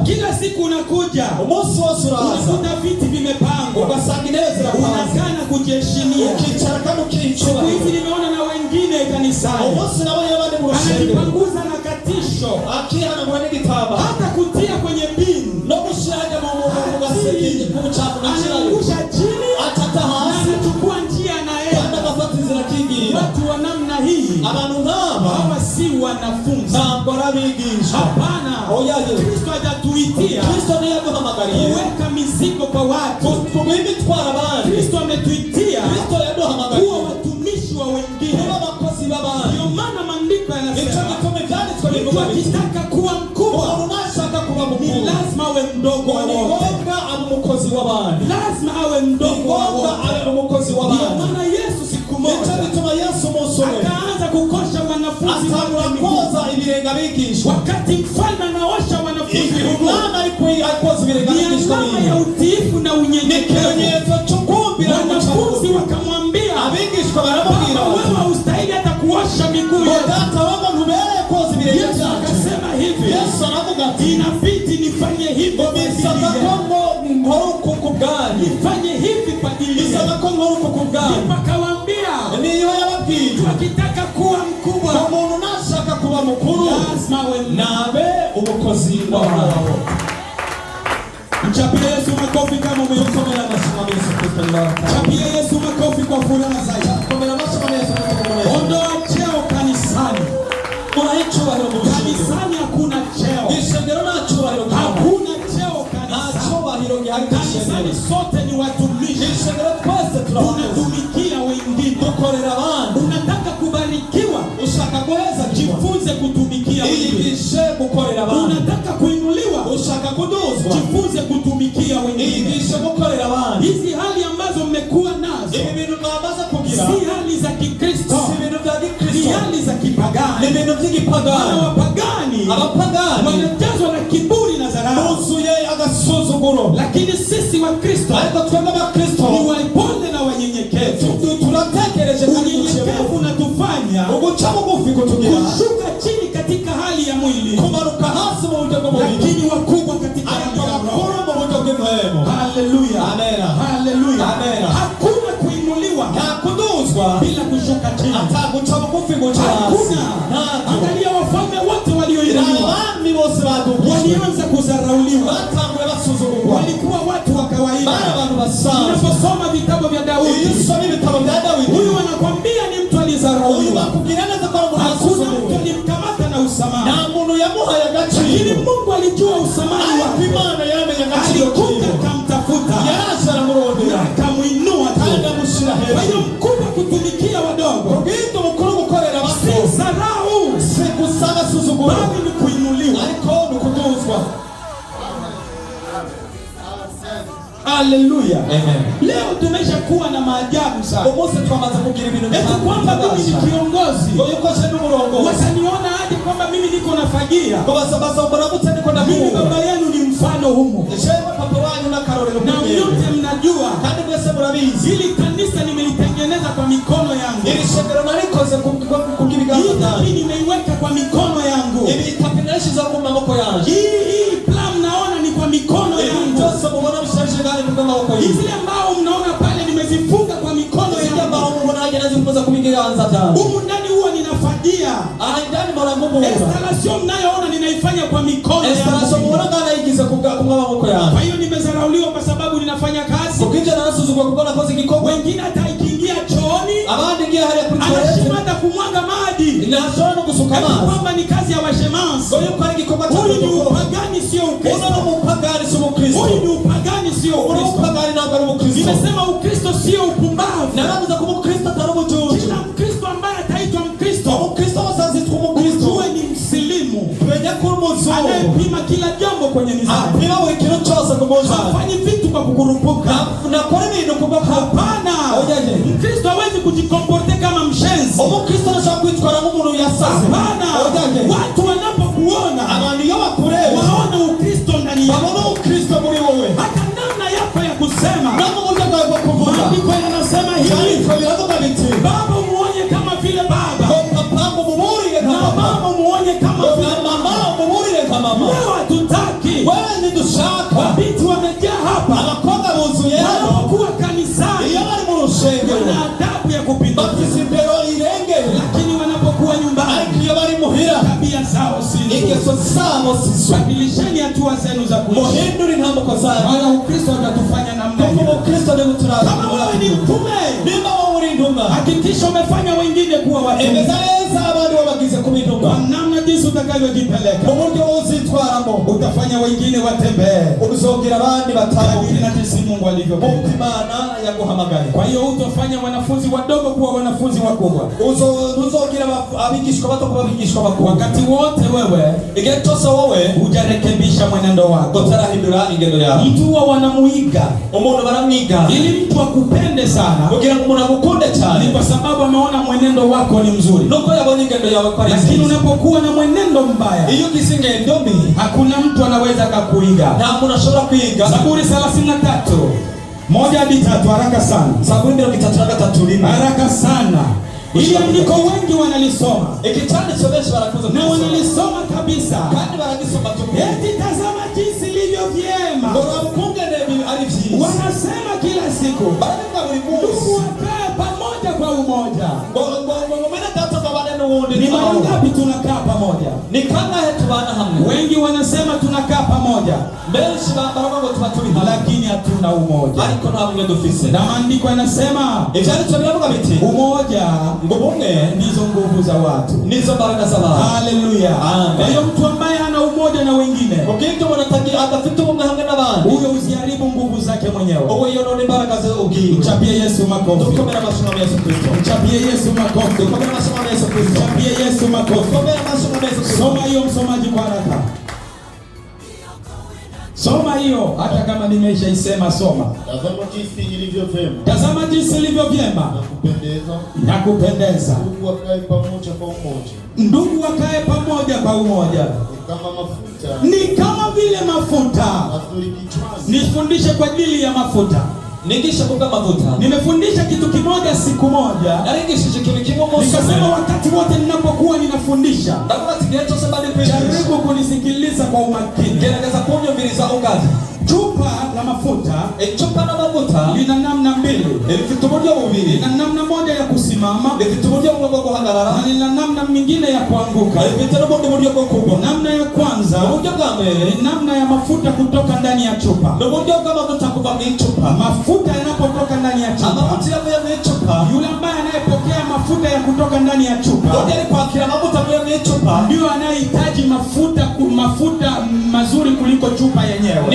Kila siku unakuja, unakuta viti vimepangwa, unakaa na kujiheshimia. Siku hizi nimeona na wengine kanisani anajipanguza na katisho, hata kutia kwenye bini anaangusha chini, anachukua njia anaenda. Watu wa namna hii hawa si wanafunzi. Hapana, Kristo hajatuitia kuweka mizigo kwa watu. Kristo ametuitia kuwa watumishi wa wengine. Ndio maana maandiko yanasema wakitaka kuwa mkubwa ni lazima awe mdogo wa wote. Lazima awe mdogo wa wote. Ndio maana Yesu siku moja akaanza kukosha wanafunzi wakati mfalme anaosha wanafunzi. Ni alama ya utiifu na unyenyekevu. Wanafunzi wakamwambia, wewe haustahili hata kuosha miguu yetu. Yesu akasema hivi, inabidi nifanye hivi kwa ajili yenu. Akawaambia, wakitaka kuwa mkubwa lazima wewe. Mchapie Yesu makofi kama umeyosomea. Mchapie Yesu makofi kwa furaha zaidi. Ondoa cheo kanisani. Kanisani hakuna cheo. Hakuna cheo kanisani. Kanisani sote ni watumishi. Tunatumikia wengine. Unataka kubarikiwa, jifunze kutumikia wengine. Unataka kuinuliwa, jifunze kutumikia wengine. Hizi hali ambazo mmekuwa nazo si hali za Kikristo, ni hali za kipagani. Wapagani wanajazwa na kiburi na dharau. Lakini sisi wa Kristo ni wapole na wanyenyekevu. Unyenyekevu unatufanya kushuka chini katika hali ya mwili, lakini wakubwa katika hali ya roho. Haleluya, haleluya. Hakuna kuinuliwa bila kushuka chini. Hakuna. Angalia wafalme wote walioinuliwa walianza kudharauliwa. Walikuwa watu wa kawaida. Unaposoma vitabu vya Daudi, huyu anakuambia ni mtu alidharauliwa. Hakuna mtu alimkamata na usamaha. Lakini Mungu alijua usamaha wake. Alikuja akamtafuta na akamuinua. Kwa hiyo mkubwa kutumikia wadogo si dharau, bali ni kuinuliwa. Haleluya. Leo tumesha kuwa na maajabu sana. Eti kwamba mimi ni kiongozi, wasaniona hadi kwamba mimi niko nafagia. Mimi baba yenu ni mfano humo. Na myote mnajua hili kanisa nimelitengeneza kwa mikono yangu. Hii nimeiweka kwa mikono yangu. Hii plan naona ni kwa mikono yangu. Hizi ambao mnaona pale nimezifunga kwa mikono yangu. Humu ndani huwa ninafagia. Installation mnayoona ninaifanya kwa mikono yangu. Kwa hiyo nimezarauliwa kwa sababu ninafanya kazi. Wengine hata ikiingia chooni anashima hata kumwaga maji. Kwamba ni kazi ya washemansi. Huyu ni upagani sio Ukristo. Huyu ni upagani sio Ukristo. Nimesema Ukristo sio upumbavu. Kila Mkristo ambaye ataitwa Mkristo uwe ni msilimu anayepima kila jambo kwenye mizani. Hafanyi vitu kwa kukurupuka. Hapana. Mkristo hawezi kujikomporte kama mshenzi. Hapana. Watu wanapokuona waona Ukristo ndani yako. Hata namna yako ya kusema, maandiko yanasema hivi, baba umuonye kama vile baba, na mama umuonye kama vile mama. Leo hatutaki nidushaka mabinti wamejaa hapa abakobwa buzuye wanapokuwa kanisani yabari mu rushengero wana adabu ya kupindukia bafise indero irengeye lakini wanapokuwa nyumbani iyo bari muhira tabia zao si ingeso zabo si badilisheni hatua zenu za kuishi muhindura intambuko zanyu wala Ukristo utatufanya namna hiyo kama Ukristo ndio turaza kama wewe ni mtume bima wewe uri nduma hakikisha umefanya wengine kuwa watu emezaleza abandi wabagize kubinduma kwa namna jinsi utakavyojipeleka mu buryo uzitwaramo utafanya wengine watembee uzongera abandi batabuke na jinsi Mungu alivyopenda Imana yaguhamagaye kwa hiyo utofanya wanafunzi wadogo kuwa wanafunzi wakubwa uzongera abigishwa bato kuba abigishwa bakubwa wakati wote wewe igetosa wewe hujarekebisha mwenendo wako utarahindura ingendo yako mtu wanamuiga umuntu baramwiga ili mtu akupende sana kugira ngo umuntu agukunde cyane ni kwa sababu ameona mwenendo wako ni mzuri nuko yabonye ingendo yawe kwa lakini unapokuwa na mwenendo mbaya iyo kisingendo mbi hakuna mtu anaweza kukuiga na mtu anashobora kuiga Zaburi 33 1-3 haraka sana Zaburi 33 haraka sana ili andiko wengi wanalisoma ikitani chobesha wanafunza na wanalisoma kabisa kandi baragisoma tu eti tazama jinsi ilivyo vyema bora mkunge ndio alivyo wanasema kila siku baada buri munsi wakae pamoja kwa umoja ni mara ngapi tunakaa pamoja ni kama hetu bana hamwe wengi wanasema tunakaa pamoja benshi barabango tubaturi lakini hatuna umoja ariko ntabwo dufise na maandiko yanasema ivyari tubiravuga biti umoja ngubumwe ndizo nguvu za watu ndizo baraka za watu haleluya amen hiyo mtu ambaye ana umoja na wengine ukindo wanataki atafite umwe hamwe n'abandi huyo usiharibu nguvu zake mwenyewe uwo yonone baraka za ugiye mchapie Yesu makofi tukomera mashimo ya Yesu Kristo mchapie Yesu makofi tukomera mashimo ya Yesu Kristo mchapie Yesu makofi tukomera mashimo ya Yesu Kristo soma hiyo msomaji kwa haraka soma hiyo hata kama nimeshaisema soma tazama jinsi ilivyo vyema tazama jinsi ilivyo vyema na kupendeza ndugu wakae pamoja kwa umoja ndugu wakae pamoja kwa umoja kama mafuta ni kama vile mafuta mazuri kichwani nifundishe kwa ajili ya mafuta Ningisha kuka mafuta. Nimefundisha kitu kimoja siku moja. Naringishije kitu kimoja. Nikasema wakati wote ninapokuwa ninafundisha, jaribu kunisikiliza kwa umakini. Gerageza kunyumviriza ukazi. Chupa la mafuta, chupa la mafuta lina namna mbili. Lina namna moja ya kusimama, na lina namna nyingine ya kuanguka. Namna ya kwanza ni namna ya mafuta kutoka ndani ya chupa. Mafuta yanapotoka ndani ya chupa, yule ambaye anayepokea mafuta ya kutoka ndani ya chupa ndio anayehitaji mafuta mazuri kuliko chupa yenyewe.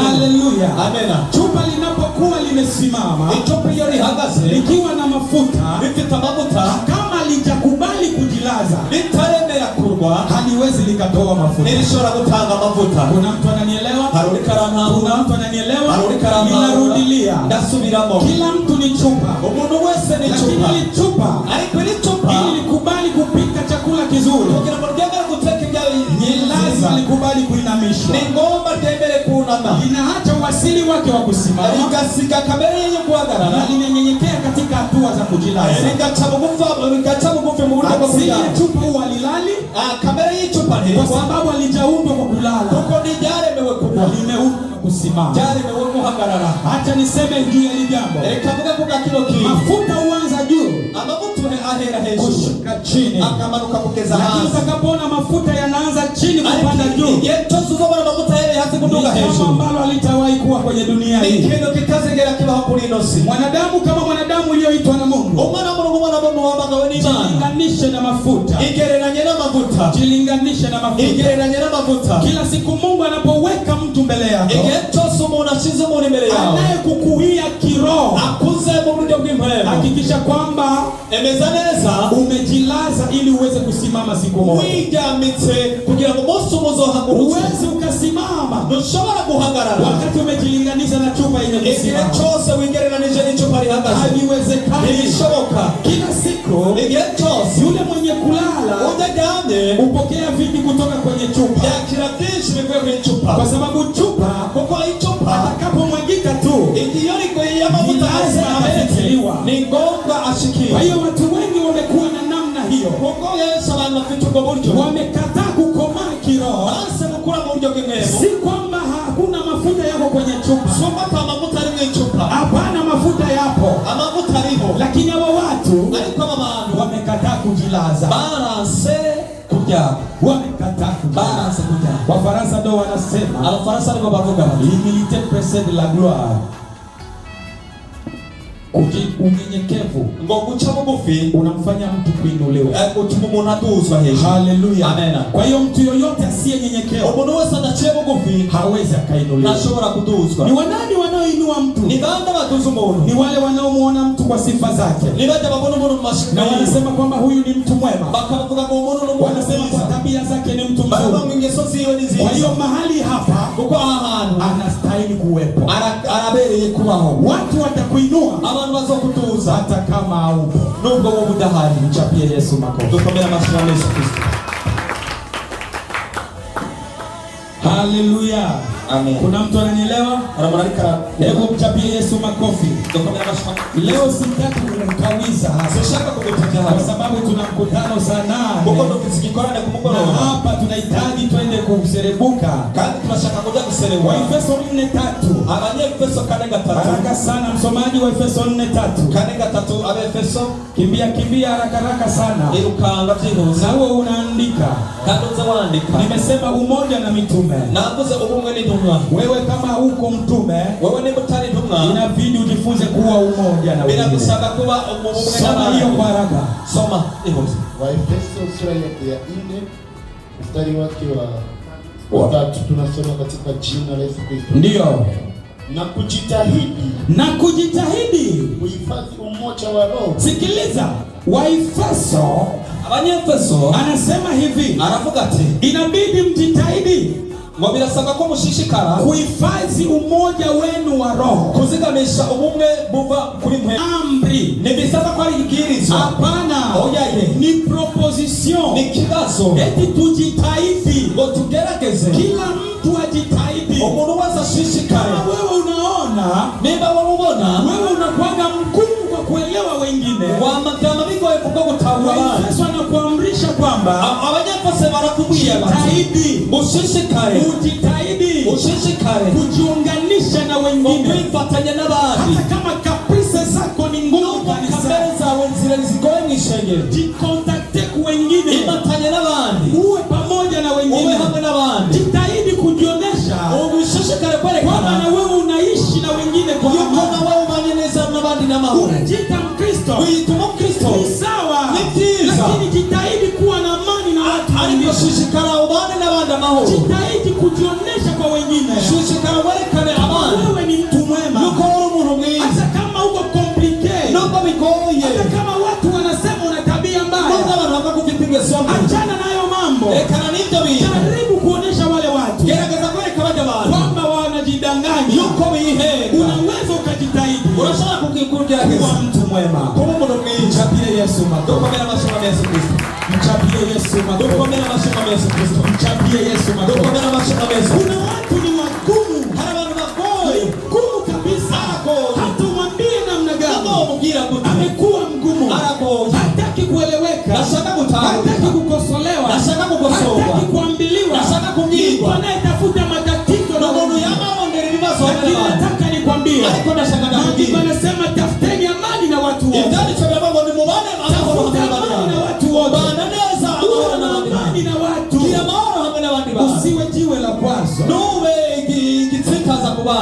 Haleluya. Amen. Chupa linapokuwa limesimama, likiwa na mafuta, kama litakubali kujilaza, haliwezi likatoa mafuta. Kuna mtu ananielewa? Kuna mtu ananielewa? Ninarudilia. Kila mtu ni chupa. Lakini chupa ili kubali kupika chakula kizuri, ni lazima likubali kuinamishwa. Linaacha wasili wake wa kusimama, na linanyenyekea katika hatua za kujilaza. Asili ya chupa huwa halilali, kwa sababu halijaundwa kwa kulala, limeundwa kusimama. Acha niseme juu ya jambo. Mafuta huanza juu, kushuka chini. Lakini utakapoona mafuta yanaanza chini kupanda juu, jambo ambalo halitawahi kuwa kwenye dunia hii. Mwanadamu kama mwanadamu ulioitwa na Mungu, jilinganishe na mafuta. Jilinganishe na mafuta. Kila siku Mungu anapoweka mtu mbele yako, anayekukuhia kiroho, hakikisha kwamba umejilaza ili uweze kusimama siku moja. Uweze ukasimama wakati umejilinganisha na chupa yenye kusimama. Haiwezekani. Kila siku yule mwenye kulala upokea vingi kutoka kwenye chupa, kwa sababu chupa atakapomwagika tu lazima ametiliwa. Kwa hiyo watu wengi wamekuwa na namna hiyo, wamekataa kukomaa kiroho, si kwamba hakuna mafuta yako kwenye chupa. Hapana, mafuta yapo, lakini hawa watu wamekataa kujilaza. Wamekataa kujilaza. Wafaransa ndio wanasema humilité précède la gloire. Unyenyekevu unamfanya mtu kuinuliwa. Haleluya. Kwa hiyo mtu yoyote asiyenyenyekea hawezi akainuliwa. Ni wanani wanaoinua mtu? Ni wale wanaomuona mtu kwa sifa zake, na wanasema kwamba huyu ni mtu mwema, wanasema kwa tabia zake ni mtu mzuri. Kwa hiyo mahali hapa anastahili kuwepo. Watu watakuinua hata kama haupo. Mchapie Yesu makofi. Haleluya. Amen. Kuna mtu ananielewa? Hebu mchapie Yesu makofi. Leo sitaki kumkawiza kwa sababu tuna mkutano sana. Na hapa tunahitaji twende kuserebuka. Waefeso 4:3. Haraka sana msomaji wa Efeso 4:3. Kimbia haraka sana. Na wewe unaandika. Nimesema umoja na mitume. Wewe kama uko mtume, inabidi ujifunze kuwa umoja na wengine. Soma hiyo kwa haraka. Soma hiyo. Waefeso sura ya 4 mstari wake wa 3 tunasoma katika jina la Yesu Kristo. Ndio. Na kujitahidi kuhifadhi umoja wa roho. Sikiliza, Waefeso anasema hivi, inabidi mjitahidi kuhifadhi umoja wenu wa roho. Amri. Hapana. Ni proposition. Eti tujitahidi. Kila mtu ajitahidi. Kama wewe unaona wewe unakuanga mgumu kwa kuelewa wengine, Yesu anakuamrisha kwamba jitahidi, kujiunganisha na wengine, hata kama kaprisa zako ni ngumu kabisa. Jikontakte kwa wengine, uwe pamoja na wengine. Jitahidi kujionesha kwamba na wewe unaishi na wengine kwa amani. Unajiita Mkristo, ni sawa, lakini jitahidi kuwa na amani na watu wengine. Jitahidi kujionesha kwa wengine wewe ni mtu mwema, hata kama uko complicated, hata kama watu wanasema una tabia mbaya. Achana nayo mambo. Jaribu kuonesha wale watu kwamba wanajidanganya. Unaweza ukajitahidi kuwa mtu mwema. Mchapie Yesu makofi. Mchapie Yesu makofi. Mchapie Yesu makofi. Kuna watu ni wagumu kabisa, hata umwambie namna gani amekuwa mgumu, hataki kueleweka, hataki kukosolewa, hataki kuambiliwa. Mtu anayetafuta matatizo na lakini nataka nikwambie, Mungu anasema tafuteni amani na watu wote. Amani na watu. Usiwe jiwe la kwanza.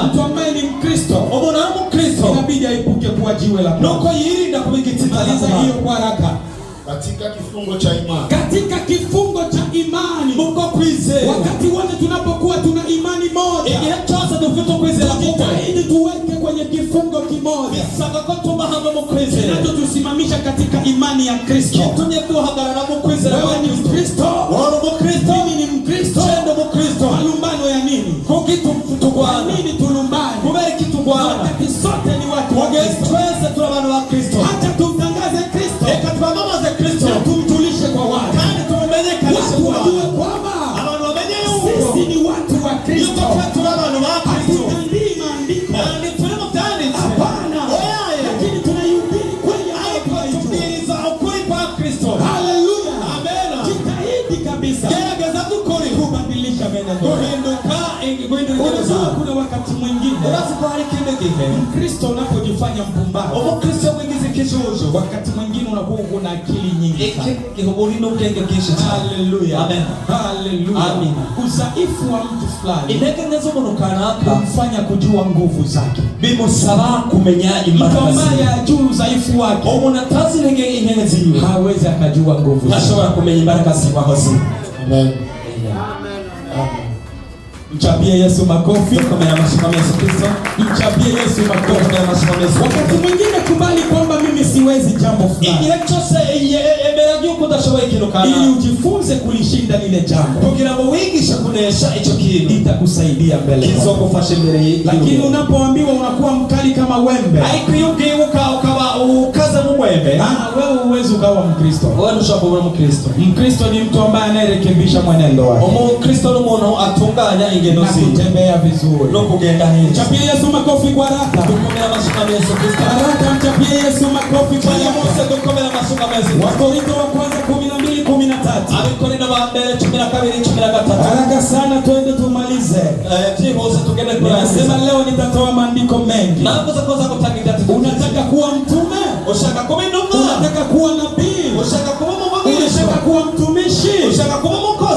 Mtu ambaye ni Mkristo inabidi aipuke kuwa jiwe la kwanza. Maliza hiyo kwa haraka. Katika kifungo cha imani. Wakati wote tunapokuwa tuna imani moja, tujitahidi tuweke kwenye kifungo kimoja kinachotusimamisha katika imani ya Kristo. Wewe ni Mkristo, mimi ni Mkristo. Malumbano ya nini? Kwa nini tulumbane? Wakati sote ni watu wa Kristo. Acha tumtangaze Kristo, na tumjulishe kwa watu wajue kwamba sisi ni watu wa Kristo. Hatutandii maandiko, hapana, lakini tunayuhubiri kweli. Haleluya. Jitahidi kabisa kubadilisha menendo. Kuna wakati mwingine Mkristo unapojifanya mpumbavu, wakati mwingine unakuwa una akili nyingi sana. Haleluya. Amen. Udhaifu wa mtu fulani kumfanya kujua nguvu zake. Mtu ambaye hajui udhaifu wake hawezi akajua nguvu zake. Amen. Mchapie Yesu makofi. Mchapie Yesu makofi. Wakati mwingine kubali kwamba mimi siwezi jambo fulani, ili ujifunze kulishinda lile jambo, itakusaidia mbele. Lakini unapoambiwa unakuwa mkali kama wembe, wewe huwezi ukawa Mkristo. Mkristo ni mtu ambaye anayerekebisha mwenendo wake, na kutembea vizuri. Mchapie Yesu makofi kwa haraka. Haraka mchapie Yesu makofi kwa haraka. Wakorintho wa kwanza 12:13. Haraka sana twende tumalize. Nasema leo nitatoa maandiko mengi. Unataka kuwa mtume? Unataka kuwa nabii? Unataka kuwa mtumishi?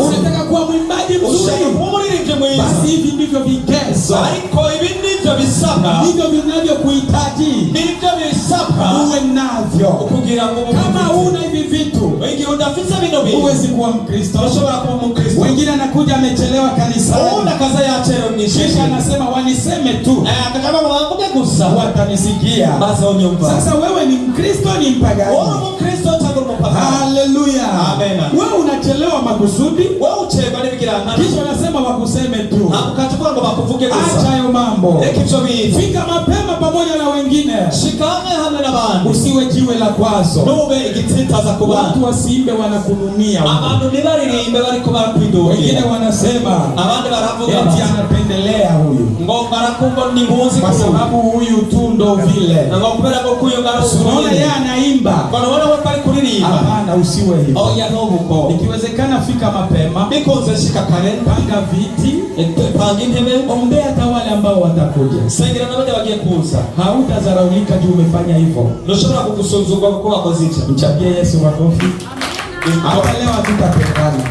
Unataka kuwa mwimbaji mzuri? Basi hivi ndivyo vigezo, ndivyo vinavyokuhitaji uwe navyo. Kama una hivi vitu, huwezi kuwa Mkristo. Wengine anakuja amechelewa kanisani, kisha anasema waniseme tu, watanisikia. Sasa wewe ni Mkristo ni mpagani? Haleluya. Wewe unachelewa makusudi, kisha unasema wakuseme tu. Acha hayo mambo, fika mapema pamoja na wengine. Usiwe jiwe la kwazo. Watu wasiimbe wanakununia, wengine wanasema eti anapendelea huyu kwa sababu huyu tu ndo vile. Unaona yeye anaimba. Hapana, usiwe hivyo. Ikiwezekana fika mapema, panga viti, ombea hata wale ambao watakuja. Hautazaraulika juu umefanya hivyo. Mchapie Yesu makofi. Hata leo tutapendana,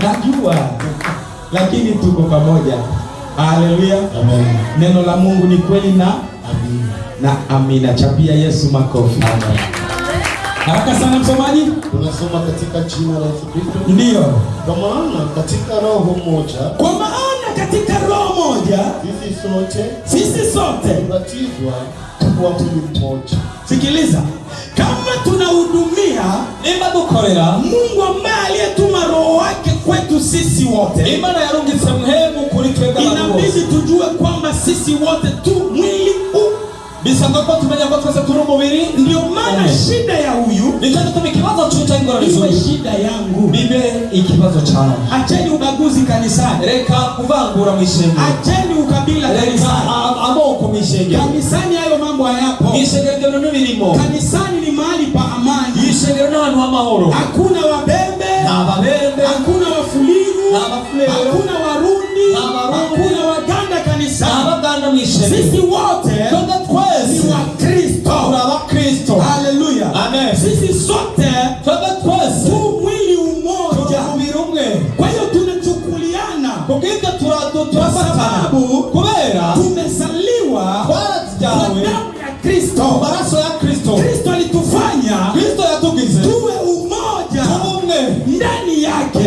najua, lakini tuko pamoja. Haleluya. Amen. Neno la Mungu ni kweli na amina. Chapia Yesu makofi. Amen. Haraka sana msomaji. Tunasoma katika jina la Yesu Kristo. Ndio. Kwa maana katika roho moja sisi sote tubatizwa kwa mwili mmoja. Sikiliza. Kama tunahudumia Mungu ambaye aliyetuma roho wake kwetu sisi wote, inabidi tujue kwamba sisi wote tu mwili ndio maana shida ya huyu iwe shida yangu. Acheni ubaguzi kanisani. Acheni ukabila kanisani. Kanisani hayo mambo hayapo. Kanisani ni mahali pa amani. Hakuna wabembe, hakuna wafuliru, hakuna warundi, hakuna waganda kanisani. Sisi wote ni Wakristo. Haleluya. Amen. Sisi sote tu mwili umoja. Kwa hiyo tunachukuliana kwa sababu tumesaliwa kwa damu ya Kristo. Kristo alitufanya tuwe umoja ndani yake.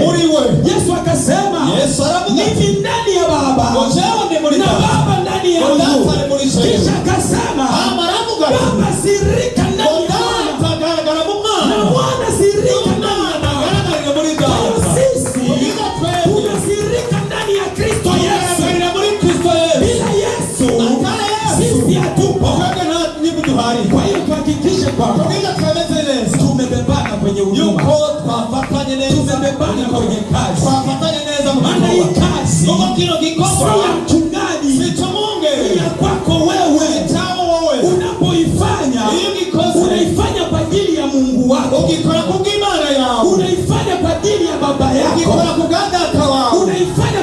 Yesu akasema mimi ndani ya Baba na Baba ndani yangu. Kisha akasema Baba sirika ndani ya Mwana na Mwana sirika ndani ya Baba. Sisi tunasirika ndani ya Kristo Yesu. Bila Yesu sisi hatupo. Kwa hiyo tuhakikishe kwamba tumebebana kwenye huduma, tumebebana kwenye kazi. Maana hii kazi sio ya mchungaji, ni ya kwako wewe. Unapoifanya unaifanya kwa ajili ya Mungu wako, unaifanya kwa ajili ya baba yako, unaifanya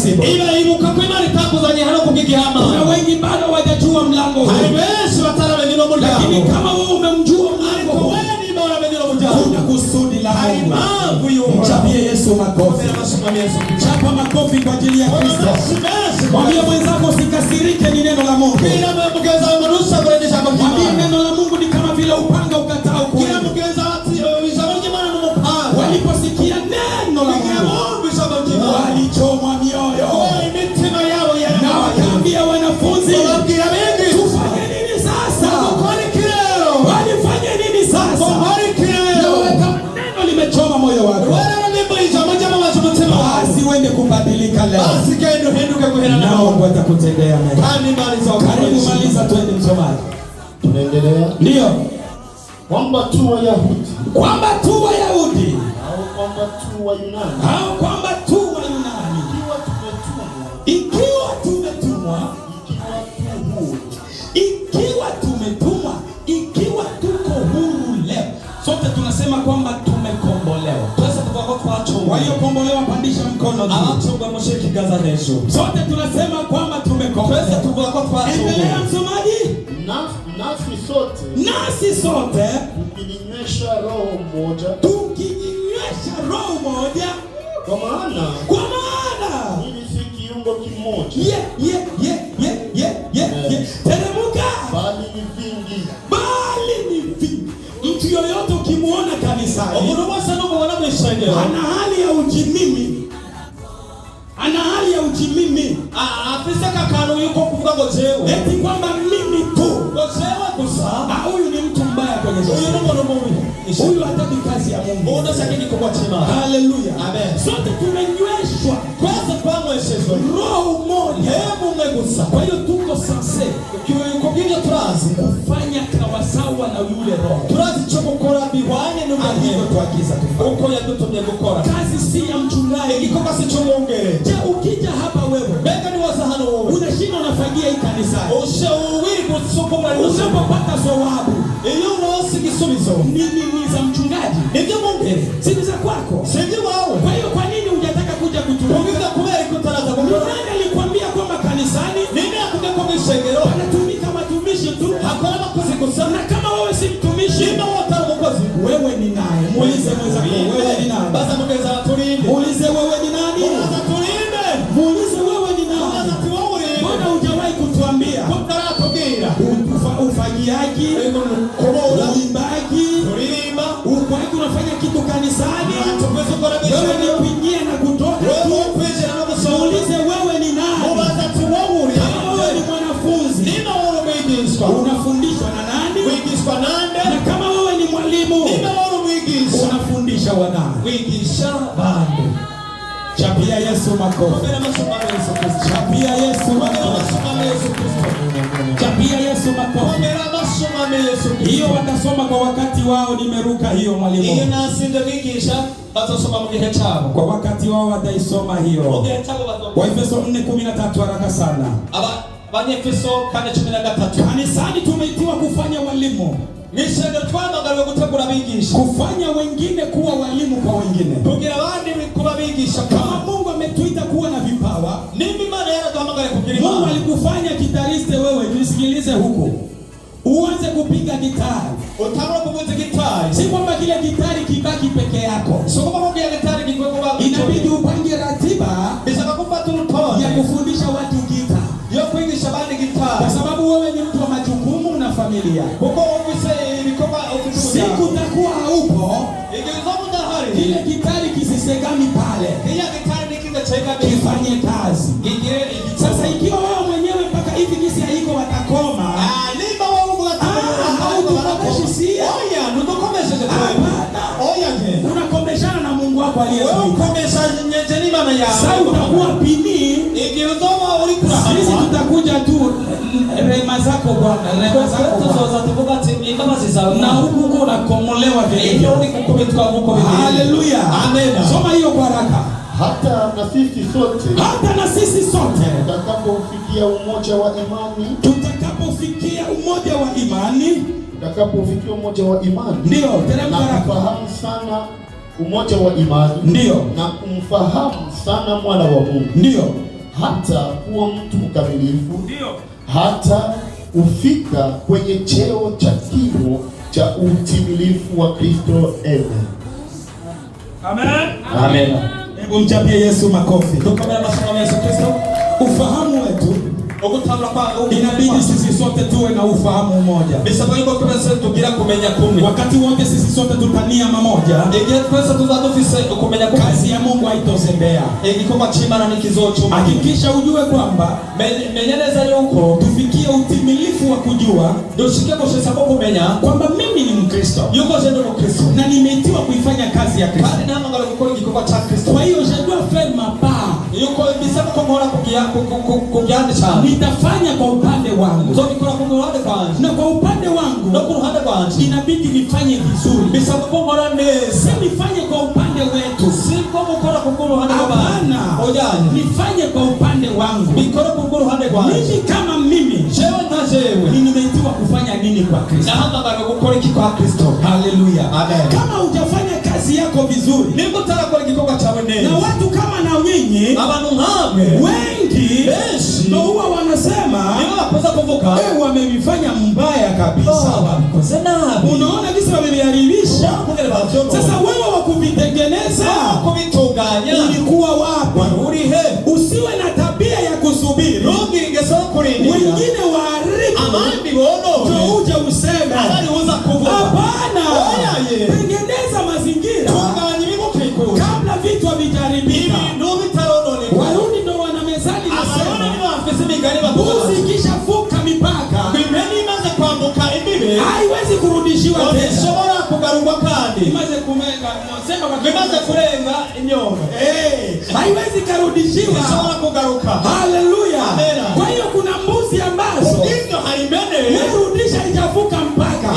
sibo iba ibuka ko Imana itakuzanye hano kugigihama. Kuna wengi bado hawajajua mlango huu. Haibeshi wataramenye no muryango. Lakini kama wewe umemjua mlango huu, kuna kusudi la Mungu. Mchapie Yesu makofi. Chapa makofi kwa ajili ya Kristo. Mwambie mwenzako usikasirike, ni neno la Mungu. Mwambie neno la Mungu ni kama vile upanga ukatao kuwili. Waliposikia neno la Mungu walichomwa mioyo na wakaambia wanafunzi, tufanye nini sasa? Walifanya nini sasa? Kama neno limechoma moyo wako, basi wende kubadilika leo. Na Mungu atakutendea mema. Karibu maliza, twende msomaji. Tunaendelea. Ndio. Kwamba tu Wayahudi au kwamba tu Wayunani ikiwa tumetumwa, ikiwa tuko huru leo. Sote tunasema kwamba tumekombolewa. Kwa hiyo kombolewa, pandisha mkono juu. Sote tunasema kwamba tumekombolewa. Endelea msomaji. Nasi sote tukinyesha roho moja, kwa maana hili si kiungo kimoja. Teremuka. Bali ni vingi. Mtu yoyote ukimuona kanisani ana hali ya ujimimi, eti kwamba mimi tu. Huyu ni mtu mbaya kwenye jamii. Huyu hataki kazi ya Mungu. Haleluya. Sote tumenyweshwa roho moja. Kwa hiyo tuko sasa kufanya sawasawa na yule roho. Kazi si ya mchungaji. Je, ukija hapa wewe unashinda unafagia hii kanisa, unapopata thawabu ni za mchungaji, si za kwako. Kwa hiyo kwa nini hujataka kuja kutumika? Nani alikwambia kwamba kanisani anatumika watumishi tu? Na kama wewe si mtumishi, wewe ni nani? Muulize mwenzako, wewe ni nani? Muulize wewe ni nani? Muulize wewe ni nani? Mbona hujawahi kutuambia? Ufanyiaji, uimbaji, ukwaji, unafanya kitu kanisani, wewe ni kuingia na kutoka tu. Muulize wewe ni nani? Kama wewe ni mwanafunzi, unafundishwa na nani? Na kama wewe ni mwalimu, unafundisha wanani? Chapia Yesu makofi. Chapia Yesu makofi. Chapia Yesu makofi. Hiyo watasoma kwa wakati wao. Nimeruka hiyo mwalimu. Kwa wakati wao wataisoma hiyo. Waefeso 4:13 haraka sana. Kanisani tumeitiwa kufanya walimu. Kufanya wengine kuwa walimu kwa wengine. Kama Mungu ametuita kuwa na vipawa, Mungu alikufanya gitariste wewe, nisikilize huko. Uanze kupiga gitari. Si kwamba kile gitari kibaki peke yako. Inabidi upange ratiba ya kufundisha watu gita. Kwa sababu wewe ni mtu wa majukumu na familia. Siku utakuwa haupo, kile gitari kisisegami pale, kifanye kazi. Sasa ikiwa wewe mwenyewe mpaka hivi kisi haiko watakoma, unakomeshana na Mungu wako aliyekuita. Sasa utakuwa pini. Sisi tutakuja tu rehema zako Bwana, rehema zako Bwana. Na huko unakomolewa vile. Haleluya. Amen. Soma hiyo kwa haraka. Hata na sisi sote tutakapofikia umoja wa imani, ndio teremka haraka, kufahamu sana umoja wa imani, ndio na kumfahamu sana mwana wa Mungu, ndio hata kuwa mtu mkamilifu, ndio hata ufika kwenye cheo cha kimo cha utimilifu wa Kristo. Amen. Amen. Hebu mchapie Yesu makofi. Tukomea masomo ya Yesu Kristo. Ufahamu wetu inabidi sisi sote tuwe na ufahamu mmoja. Wakati wote sisi sote tutania mamoja. Kazi ya Mungu haitozembea. Hakikisha ujue kwamba tufikie utimilifu wa kujua kwamba mimi ni Mkristo na nimeitiwa kuifanya kazi ya Kristo. Kwa hiyo je dois faire ma part. Nitafanya kwa upande wangu. Na kwa upande wangu inabidi nifanye vizuri. Si nifanye kwa upande wetu. Hapana. Nifanye kwa upande wangu. Mimi kama mimi nimeitiwa kufanya nini kwa Kristo. Haleluya. Kama hujafanya kazi yako vizuri na watu kama na nyinyi wengi ndio huwa wanasema wamevifanya mbaya kabisa. Unaona kisa wameviharibisha. Sasa wewe wa kuvitengeneza ulikuwa wapi? Usiwe na tabia ya kusubiri wengine waharibu ndio uje useme. Hapana, tengeneza mazingira kabla vitu havijaribika. Waruni ndo wana mezali nasema mbuzi kisha fuka mipaka haiwezi kurudishiwa tena. Haiwezi kurudishiwa. Haleluya. Kwa hiyo kuna mbuzi ambazo merudisha ijafuka mpaka.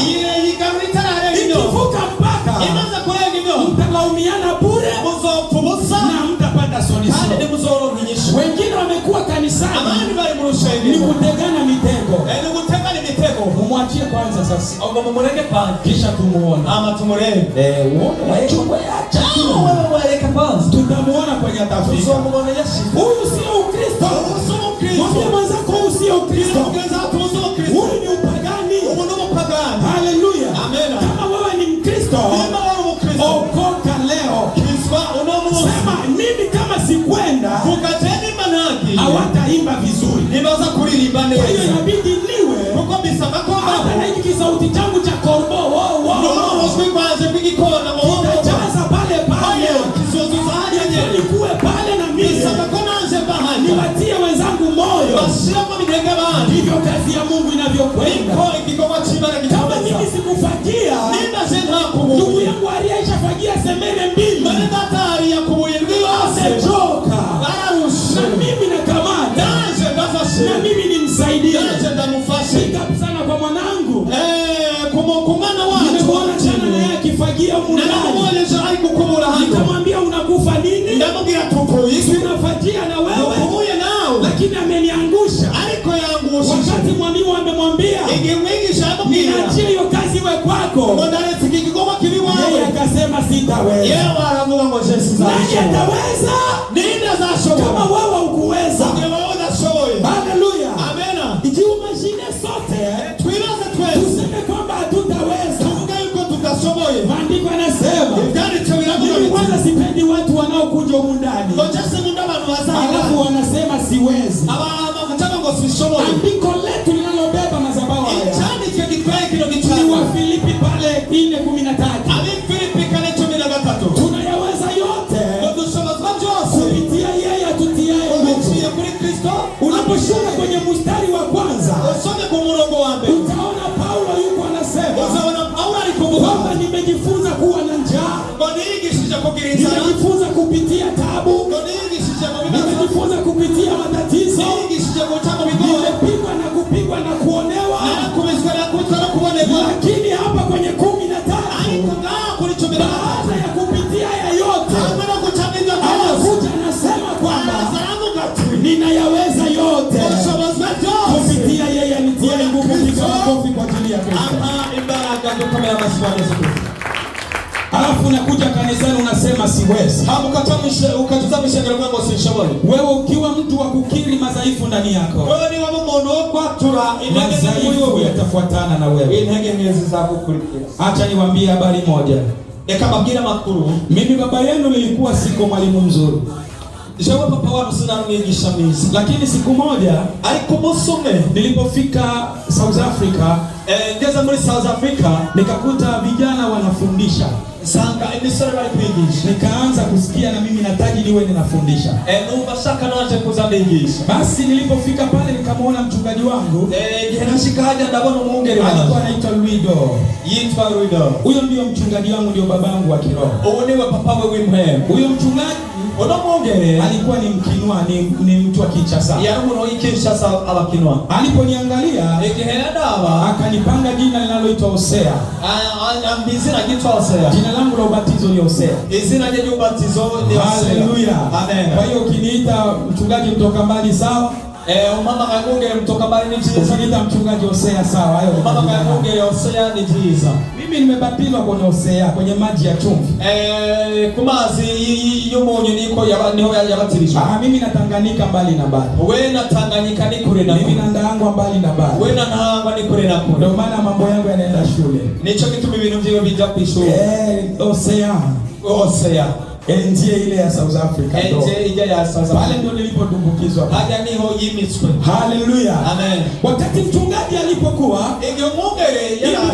Ikifuka mpaka mtalaumiana bure na mtapata solution. Wengine wamekuwa kanisani ni kutegana mitego. Mumwachie kwanza sasa. Kisha tumuone. Tutamuona kwenye tafsiri. Huyu sio Ukristo. Mwambie mwenzako huyu sio Ukristo. Huyu ni upagani. Haleluya. Kama wewe ni Mkristo, okoka leo. Sema mimi kama sikwenda hawataimba vizuri. Kwa hiyo inabidi niwe hata na hiki sauti changu cha korbo kitajaza pale nikuwe pale na mimi niwatie wenzangu moyo. Hivyo kazi ya Mungu inavyokwenda. Kama mimi sikufagia, ndugu yangu aliyeshafagia semene mbili amechoka na mimi nakamata na mimi nimsaidia. Piga sana kwa mwanangu. Nimeona jana na yeye akifagia mundani. Nikamwambia unakufa nini? Unafagia na wewe. Lakini ameniangusha. Wakati mwalimu amemwambia niachie hiyo kazi iwe kwako, yeye akasema sitaweza. Nani ataweza? Kama wewe ukuweza. Haleluya. Ikiwa mashine sote tuseme kwamba hatutaweza. Maandiko yanasema mimi kwanza sipendi watu wanaokuja humu ndani alafu wanasema siwezi. Andiko letu linalobeba madhabahu haya ni Wafilipi pale 4:13. Tunayaweza yote kupitia yeye atutiaye nguvu. Unaposhuka kwenye mstari wa kwanza utaona Paulo yuko anasema kwamba nimejifunza kuwa na njaa, nimejifunza kupitia tabu, nimejifunza kupitia matatizo, nimepigwa na kupigwa na kuonewa. Lakini hapa kwenye 13 Alafu unakuja kanisani unasema siwezi. Ukatuzamisha ngero kwangu sishabari. Wewe ukiwa mtu wa kukiri madhaifu ndani yako. Wewe ni wa mundo kwatura madhaifu yatafuatana na wewe. Intege ngezi zako kulikira. Acha niwaambie habari moja. Ekababwira makuru. Mimi baba yenu nilikuwa siko mwalimu mzuri. Jewe papa wanu sina mwigisha mwizi. Lakini siku moja alikumusome nilipofika South Africa, ngeza muri South Africa nikakuta vijana wanafundisha. Sanga emisore bali kwigisha. Nikaanza kusikia na mimi nataji niwe ninafundisha. Numva shaka naje kuzandigisha. Basi nilipofika pale nikamwona mchungaji wangu. Nashika haja ndabona muungere wangu. Alikuwa anaitwa Luido. Yitwa Luido. Huyo ndio mchungaji wangu, ndio babangu wa kiroho. Uone wa papa wewe mhem. Huyo mchungaji onomwongere alikuwa ni Mkinwa, ni mtu wa Kinshasa. Ya muno Kinshasa abakinwa. Aliponiangalia akanipanga jina linaloitwa Hosea. Ambizina kitwa Hosea. Jina langu la ubatizo ni Hosea. Izina je ubatizo ni Hosea. Haleluya. Amen. Kwa hiyo ukiniita mchungaji mtoka mbali sawa. Mama kangunge mtoka mbali ni jiza. Ukiniita mchungaji Hosea sawa. Hayo mama kangunge Hosea ni jiza. Mimi nimebatizwa kwenye Hosea, kwenye maji ya chumvi. Kumazi y'umunyu niko niho yabatirishwa. Mimi natanganyika mbali na mbali. Wewe natanganyika ni kure na. Mimi ndangwa mbali na mbali. Wewe nangwa ni kure na kure. Ndio maana mambo yangu yanaenda shule. Nicho kitu mimi ndio bija kuishule. Hosea. Njia ile ya South Africa. Njia ile ya South Africa. Pale ndio nilipodumbukizwa. Haja niho yimiswe. Haleluya. Amen. Wakati mchungaji alipokuwa,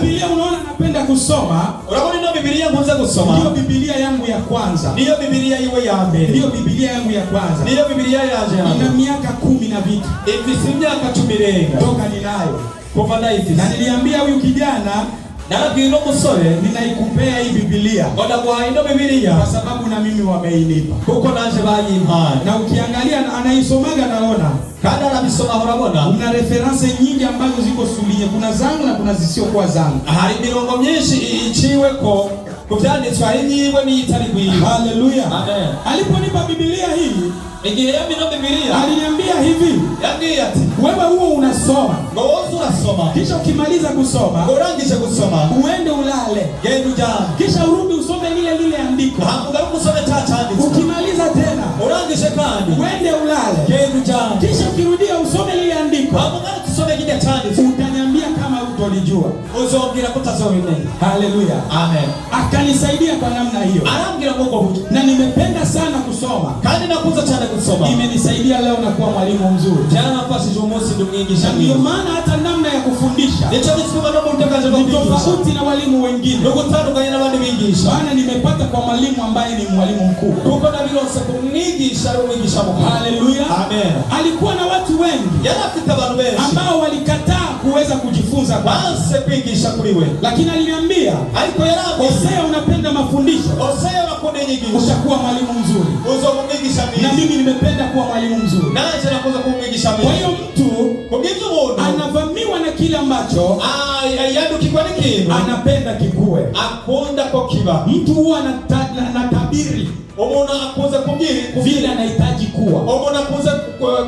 Biblia unaona napenda kusoma. Unaona ndio Biblia kwanza kusoma. Ndio Biblia yangu ya kwanza. Ndio Biblia iwe ya mbele. Ndio Biblia yangu ya kwanza. Ndio Biblia yaje hapo. Ina miaka 10 na vitu. Hivi si miaka 10 toka ninayo. Kwa hivi. Na niliambia huyu kijana Narabwira umusore ninaikupea hii Biblia. Ngoda kwa ino Biblia kwa sababu na mimi wameinipa. Kuko naje bayimpana. Na ukiangalia anaisomaga naona. Kada anabisoma horabona. Kuna reference nyingi ambazo ziko sulinye. Kuna zangu na kuna zisiokuwa zangu. Hari mirongo myinshi iciwe ko kuvyanditswe hari nyiwe n'itari gwiwe. Haleluya. Amen. Aliponipa Biblia hii, igihe yamino Biblia aliniambia hivi, yambwiye ati wewe huo unasoma. Ngozi unasoma. Kisha ukimaliza kusoma, urangije kusoma, uende ulale. Genda ujana. Kisha urudi usome lile andiko. Hakugaruka usome tachanditswe. Ukimaliza tena, urangije kandi, uende ulale. Genda ujana. Kisha ukirudia usome lile andiko. Hakugaruka usome kile chanditswe. Utaniambia kama utolijua. Uzombira kutazomene. Haleluya. Amen. Akanisaidia kwa namna hiyo. Arambira Mungu huko. Na nimependa sana kusoma. Kandi nakuza cyane kusoma. Imenisaidia leo na kuwa mwalimu mzuri. Jana nafasi jumosi ndio mwigisha. Ndio maana hata namna ya kufundisha nicho nisema ndio mtakaje ni tofauti na walimu wengine. Ndio kutandukanye na wale bigisha. Maana nimepata kwa mwalimu ambaye ni mwalimu mkubwa. Kuko na bilose kumwigisha rumwigisha mkubwa. Haleluya. Amen. Alikuwa na watu wengi. Yanafita abantu benshi ambao walikataa kuweza kujifunza basi kwigisha kuri we. Lakini aliniambia, aliko yarabo Hosea unapenda mafundisho. Hosea unapenda nyigisho. Utakuwa mwalimu mzuri. Uzomwigisha mimi. Na mimi nimependa kuwa mwalimu mzuri. Naje nakuza kumwigisha mimi. Kwa hiyo mtu kugitu muno anavamiwa na kile ambacho yadu kikwani kinu anapenda kikue. Akunda ko kiba. Mtu huwa anatabiri. Umuntu akuza kubwiri vile anahitaji kuwa. Umuntu akuza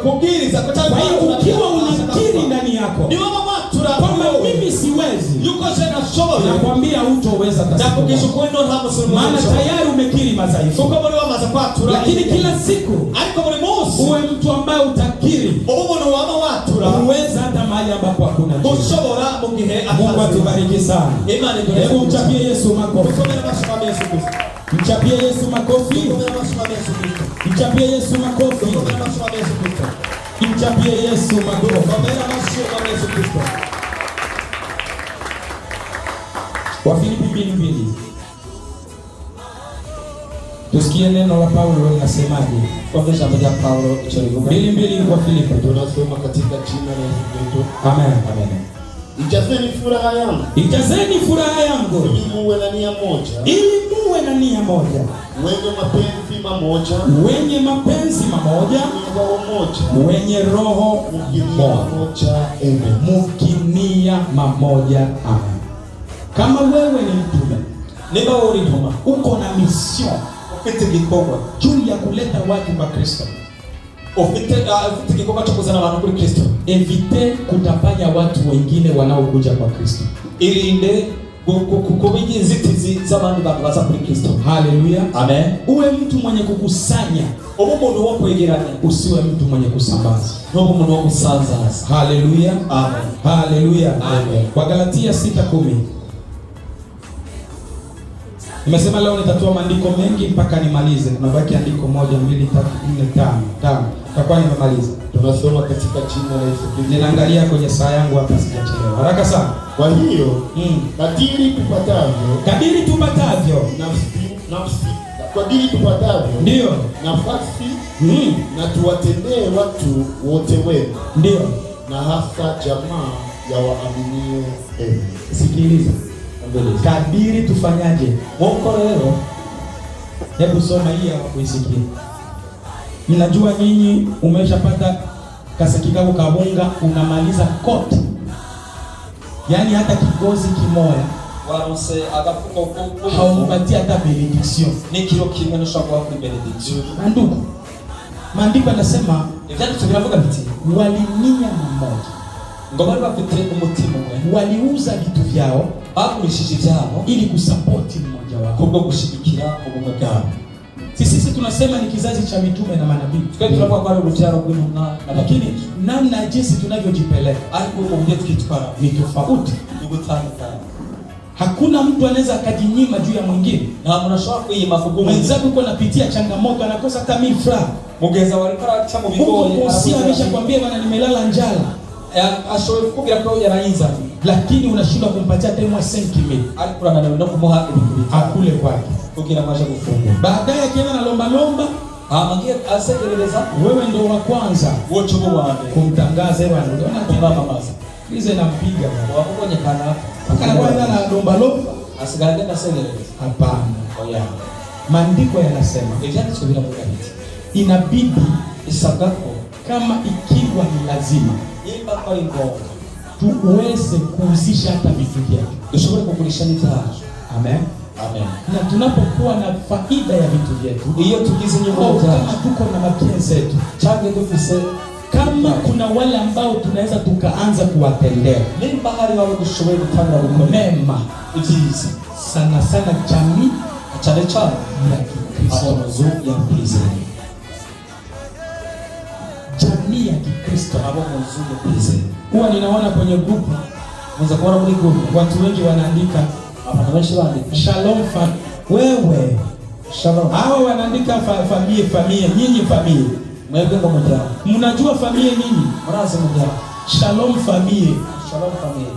kubwiriza kutaka. Kwa hiyo ukiwa unakiri ndani yako ni mama watura kwamba mimi siwezi, yuko tena shobo nakwambia hutoweza takugisha kwenda nta musoro. Maana tayari umekiri madhaifu. Uko muri wamaza kwatura. Lakini kila siku ariko muri munsi uwe mtu ambaye utakiri. Umuntu wama watura uweza hata mahali ambapo hakuna kitu. Ushobora mu gihe Mungu atubariki sana. Imani ndio. Hebu mchapie Yesu makofi. Tukomere mashamba Yesu Kristo. Mchapie Yesu makofi. Mchapie Yesu makofi. Mchapie Yesu makofi. Wafilipi 2:2. Tusikie neno la Paulo linasemaje? Kwa jambo la Paulo cholivuga 2:2 kwa Filipi. Tunasoma katika jina la Yesu Kristo. Amen. Amen. Ijazeni furaha yangu. Ijazeni furaha yangu. Ili muwe na nia moja. Ili muwe na nia moja. Wenye mapenzi mamoja. Wenye mapenzi mamoja. Wenye roho moja. Wenye roho moja. Mukinia mamoja. Amen. Kama wewe ni mtume, niba uri ntuma, uko na mission, ufite gikorwa juu ya kuleta watu kwa Kristo. Ufite gikorwa cha kuzana abantu kuri Kristo. Evite kutapanya watu wengine wanaokuja kwa Kristo. Irinde kubingi inzitizi z'abandi bantu baza kuri Kristo. Haleluya. Amen. Uwe mtu mwenye kukusanya, umuntu wo kwegeranya, usiwe mtu mwenye kusambaza. Umuntu wo kusanzaza. Haleluya. Amen. Haleluya. Amen. Wagalatia 6:10. Nimesema leo nitatoa maandiko mengi mpaka nimalize. Nabaki andiko 1 2 3 4 5. Takuwa nimemaliza. Tunasoma katika jina la Yesu Kristo. Ninaangalia kwenye saa yangu hapa, sijachelewa. Haraka sana. Kwa hiyo kadiri tupatavyo ndio nafasi na tuwatendee watu wote wema, ndio na hasa jamaa ya waaminio. Sikiliza. Kadiri tufanyaje? Wako leo. Hebu soma hii hapo kuisikia. Mnajua nyinyi umeshapata kaseki kako kabunga, unamaliza kote. Yaani hata kigozi kimoya warose agafuko ko haumpatia hata benediction. Ni kilo kimwe nishobora kuri benediction. Ndugu, maandiko yanasema ivyanditswe biravuga biti walinia mmoja, ngo bari bafite umutima umwe, waliuza vitu vyao, bagurishije ivyabo ili kusapoti mmoja wao, kubwo gushigikira ubumwe bwabo. Sisi tunasema ni kizazi cha mitume na manabii. Tunakuwa kwa urubyaro rw'intumwa, lakini namna jinsi tunavyojipeleka ariko uburyo twitwara ni tofauti, ni gutandukana. Hakuna mtu anaweza akajinyima juu ya mwingine. Na mnashaka kuyima kugumu. Mwenzako uko anapitia changamoto, anakosa hata mifra. Mugeza walikara cha mu bigori. Usiye ameshakwambia bana nimelala njala. Ashowe kubira ko yarayiza. Lakini unashindwa kumpatia hata 5,000. Alikura na ndio kumuha ibikuri. Akule kwake. Kugira maisha kufunga. Baadaye akienda na lomba. Amangie asekeleza. Wewe ndio wa kwanza. Wote wao kumtangaza bwana. Unaona kwa mamaza. Hizo inampiga bwana. Wakonye kana. Akana kwenda na lomba. Asigaje na sekeleza. Hapana. Oya. Maandiko yanasema ivyanditswe biravuga biti inabidi isabako kama ikiwa ni lazima imba kwa ngombwa tuweze kuhusisha hata vitu vyetu, dushobore kugurisha n'ivyacu. Amen. Amen. Na tunapokuwa na faida ya vitu vyetu, iyo tugize nyungu kama tuko na mapenzi yetu, change dufise, kama kuna wale ambao tunaweza tukaanza kuwatendea nimba hari wao dushobore gutanga mema ivyiza sana jamii cyane ya Kikristo, amazu ya Kristo, jamii ya Kikristo, abo mazu ya Kristo. Huwa ninaona kwenye grupu, unaweza kuona kwenye grupu watu wengi wanaandika abantu benshi bandika shalom wewe shalom, hao wanaandika familia, nyinyi familia, mwebwe ngo mujya, mnajua familia nini? mrazi mujya shalom familia, shalom familia.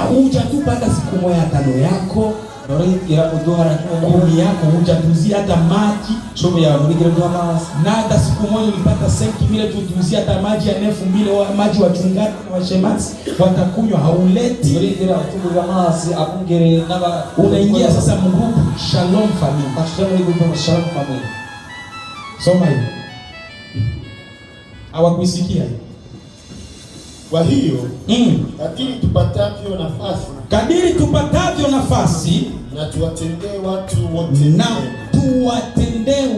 Hujatupa hata siku moja tano yako, nori ira kuduhara kumi yako, hujatuzia hata maji chumi ya muri kile maji, na hata siku moja ulipata 5,000 tutuzia hata maji ya 2,000 maji wachungaji na washemasi watakunywa, hauleti. nori ira kutubuga mazi akungere naba unaingia sasa mgrupu shalom familia, ashira muri grupu shalom familia. Soma hiyo. Hawakusikia. Kwa hiyo kadiri tupatavyo nafasi na tuwatendee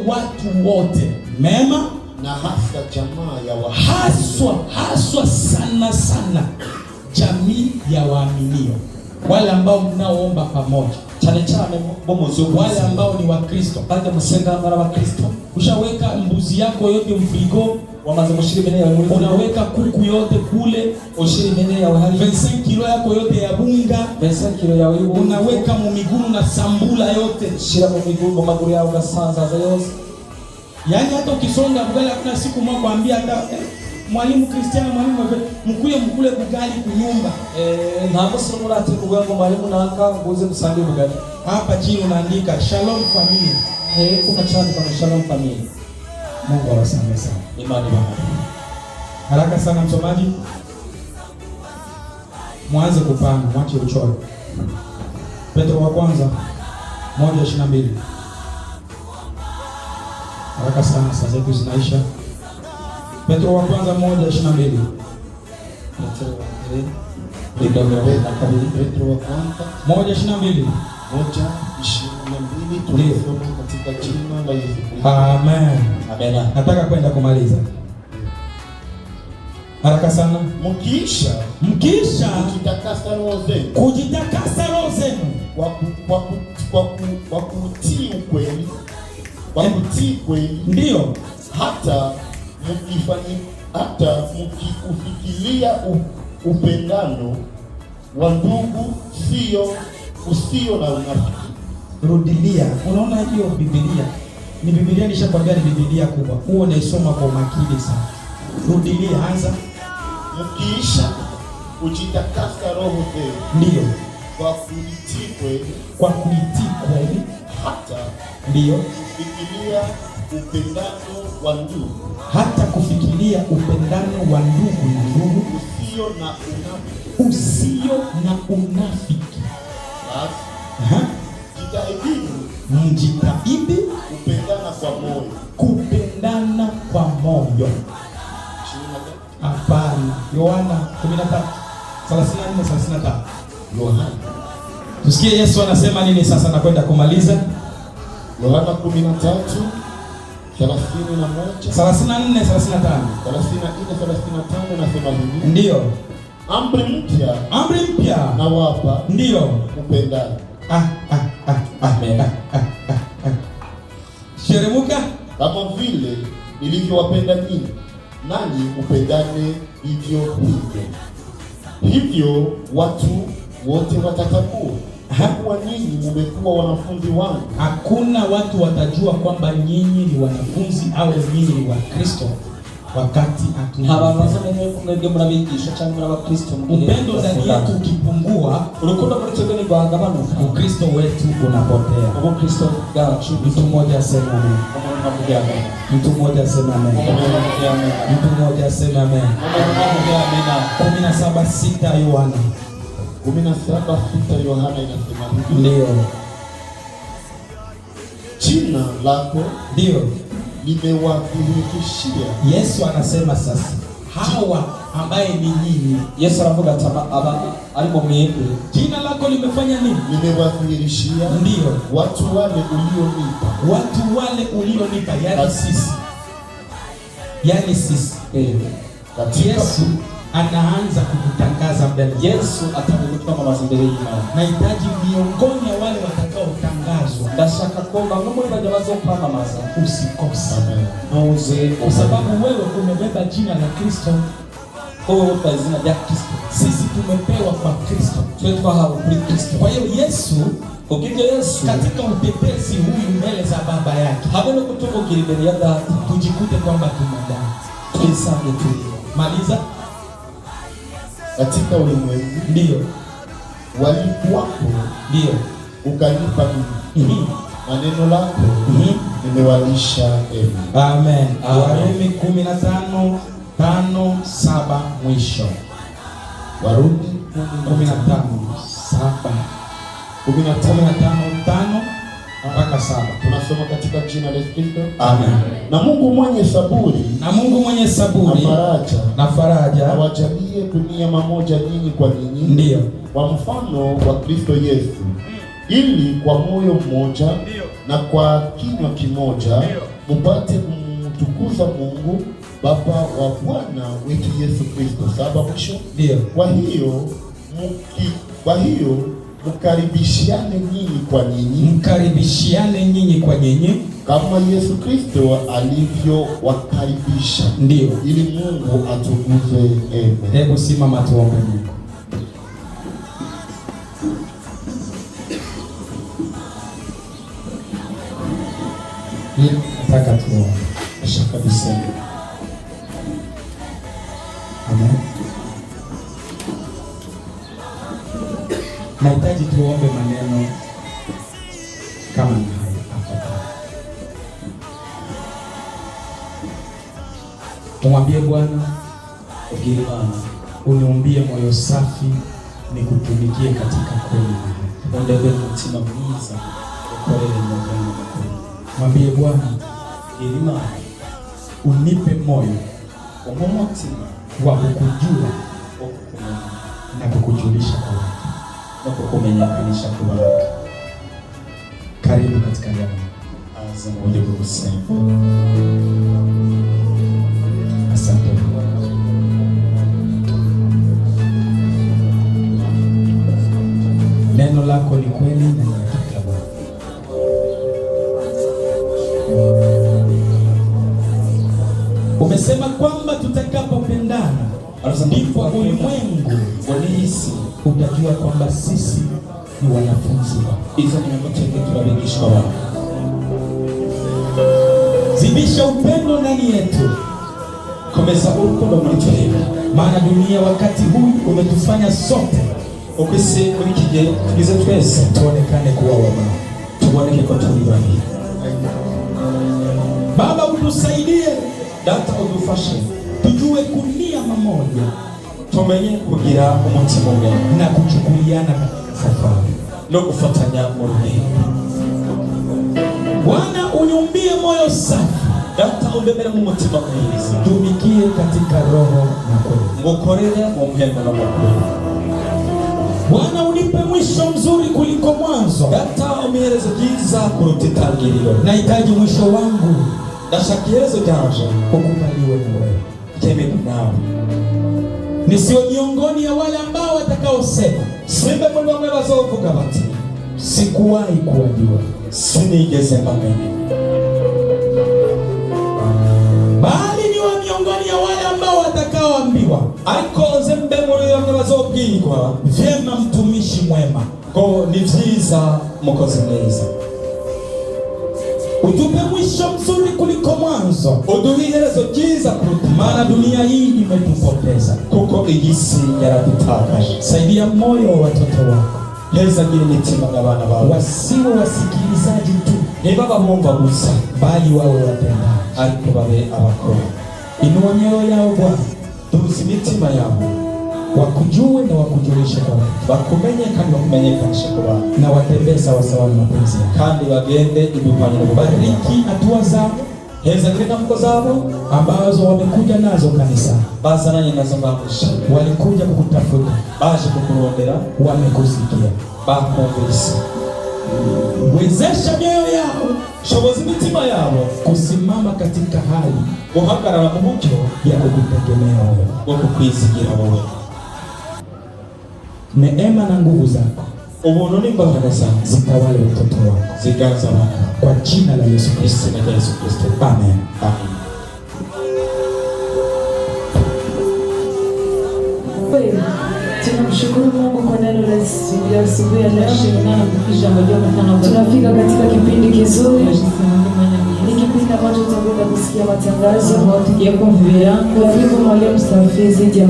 watu wote mema, na hasa jamaa ya haswa sana jamii ya waaminio, wale ambao mnaoomba pamoja, cyane bo muzugu, wale ambao ni wa Kristo, baada musenga mara wa Kristo. Ushaweka mbuzi yako yote mfrigo, wamaze mushiri yawe, unaweka kuku yote kule, ushiri yawe hali 25 kilo yako yote ya bunga, 25 kilo yawe unaweka mu miguu na sambula yote, shira mu miguu maguru yao gasanza za yose. Yani hata ukisonga bugali hakuna siku mwa kuambia hata mwalimu Kristiano, mwalimu mkule bugali kunyumba, ntabwo sio murate kuvuga ngo mwalimu naka nguze gusange bugali. Hapa chini unaandika shalom familia. Kuna chani kama shalom familia. Mungu awasamehe sana. Imani baba. Haraka sana msomaji. Mwanze kupanga, mwache uchoyo. Petro wa kwanza 1:22. Haraka sana, saa zetu zinaisha. Petro wa kwanza 1:22. Petro wa kwanza 1:22. 1:22 tunasoma katika jina la Yesu Kristo. Amen. Amen. Nataka kwenda kumaliza. Haraka sana. Mkiisha kujitakasa roho zenu kwa kutii ukweli, kwa kutii kweli, ndio hata mkiufikiria upendano wa ndugu usio na unafiki. Rudilia. Unaona hiyo Biblia ni Biblia, nishakwambia ni Biblia kubwa. Huo unaisoma kwa makini sana. Rudilia, anza. Mkiisha kujitakasa roho zenu, ndio kwa kuitii kweli, hata ndio kufikiria upendano wa ndugu, hata kufikiria upendano wa ndugu na ndugu, usio na unafiki. Mjitahidi kupendana kwa moyo. Hapana. Yohana 13:34-35. Yohana. Tusikie Yesu anasema nini sasa, nakwenda kumaliza. Yohana 13:34-35. 34-35 nasema hivi. Ndio. Amri mpya nawapa, ndio upendane. Amen. Sheremuka. Kama vile nilivyowapenda ninyi, nanyi upendane hivyo. Hivyo watu wote watatambua kuwa nyinyi mmekuwa wanafunzi wangu. Hakuna watu watajua kwamba nyinyi ni wanafunzi au nyinyi ni wa Kristo wakati upendo ndani yetu ukipungua, Ukristo wetu unapotea. Mtu mmoja asema amen. Mtu mmoja asema amen. Mtu mmoja asema amen. 17:6 Yohana. 17:6 Yohana inasema hivi. Ndio. Jina lako ndio nimewadhihirishia. Yesu anasema sasa hawa ambaye ni nyinyi. Yesu anavuga aba alipo mwende. Jina lako limefanya nini? Nimewadhihirishia. Ndio. Watu wale ulionipa, yani sisi. Yani sisi. Yesu anaanza kukutangaza mbele. Yesu atakutoa mazingira hii. Nahitaji miongoni mwa wale watakaotangazwa. Ndashaka kwamba Mungu bajawazo kwamba maza usikose. Amen. Kwa sababu wewe umebeba jina la Kristo. Kwa jina la Kristo. Sisi tumepewa kwa Kristo. Kwa hiyo Yesu katika utetezi huyu mbele za Baba yake, habana kutoka kilibeliada tujikute kwamba tunadai. Tuisame tu. Maliza. Katika ulimwengu ndio walikuwako, ndio ukanipa mimi. Maneno lako nimewalisha. Amen. Warumi 15:5-7 mwisho. Warumi 15:7 15:5 mpaka 7. Tunasoma katika jina la Kristo. Amen. Na Mungu mwenye saburi na faraja awajalie dunia mamoja nyinyi kwa nyinyi, ndio kwa mfano wa Kristo Yesu, ili kwa moyo mmoja na kwa kinywa kimoja mpate kumtukuza Mungu Baba wa Bwana wetu Yesu Kristo. 7 mwisho. Ndio. Kwa hiyo mkaribishiane nyinyi kwa nyinyi, kama Yesu Kristo alivyowakaribisha, ndio, ili Mungu atukuze. Amen. Hebu simama tuombe Mungu. Nataka tuombe. Kabisa. Amen. Nahitaji tuombe maneno kama haya hapa. Tumwambie Bwana, uniumbie moyo safi nikutumikie katika kweli. Mwambie Bwana, unipe moyo wa kukujua na kukujulisha kwa watu. Karibu katika leo. Asante. Neno lako ni kweli. Amesema kwamba tutakapopendana ndipo ulimwengu wanihisi utajua kwamba sisi ni wanafunzi wako. Izo ni mtenge tunabigishwa wako. Zidisha upendo ndani yetu. Komeza urukundo muri twebwe. Maana dunia wakati huu umetufanya sote ukwisi muri kige tugize twese tuonekane kuwa wema. Tuboneke ko turi bamwe. Baba utusaidie, data udufashe tujue kunia mamoja, tumenye kugira umutima umwe na kuchukuliana safari no gufatanya mu rugendo. Bwana uniumbie moyo safi, data undemere mu mutima mwiza, tumikie katika roho na kweli, ngukorere mu mpendo no mu kweli. Bwana unipe mwisho mzuri kuliko mwanzo, data umiherezo ryiza kuruta itangiriro. Nahitaji mwisho wangu ndashaka iherezo ryanje ukubaliwe na wewe, temewe nawe. Nisiwe miongoni ya wale ambao watakaosema, simbe muri bamwe bazovuga bati sikuwahi kuwajua, sinigeze mbamenye. Bali niwe miongoni ya wale ambao watakaoambiwa, ariko zembe muri bamwe bazobwirwa, vyema mtumishi mwema, ko ni vyiza mukozi mwiza. Utupe mwisho mzuri kuliko mwanzo, uduhe iherezo ryiza kuruta, maana dunia hii imetupoteza, kuko iyi si yaradutakaje. Saidia moyo wa watoto wako, hezagire imitima y'abana bawe, wasiwe wasikilizaji tu, ntibaba bumva gusa, bali wawe watendaji, ariko babe abakora. Inua mioyo yao Bwana, duhuze imitima yabo, wakujue na wakujulishe kwa watu, bakumenye kandi bakumenyekanishe ku bantu, na watembee sawasawa na mapenzi yako, kandi bagende ibihwanye no bariki hatua zao, hezagire intambuko zabo ambazo wamekuja nazo kanisa, bazananye nazo bamusha, walikuja kukutafuta, baje kukurondera, wamekusikia, bakumvise. Wezesha mioyo yao, shoboza imitima yabo kusimama katika hali guhagarara mu buryo ya kukutegemea wewe, bwo kukwizigira wowe. Neema na nguvu zako, ubuntu n'imbaraga zawe zitawale watoto wako, ziganza abana kwa jina la Yesu Kristo. na Yesu Kristo. Amen. Amen. Tunamshukuru Mungu kwa neno la asubuhi ya leo. Tunafika katika kipindi kizuri. Ni kipindi ambacho tutakwenda kusikia matangazo. Karibu mwalimu Safi zidi ya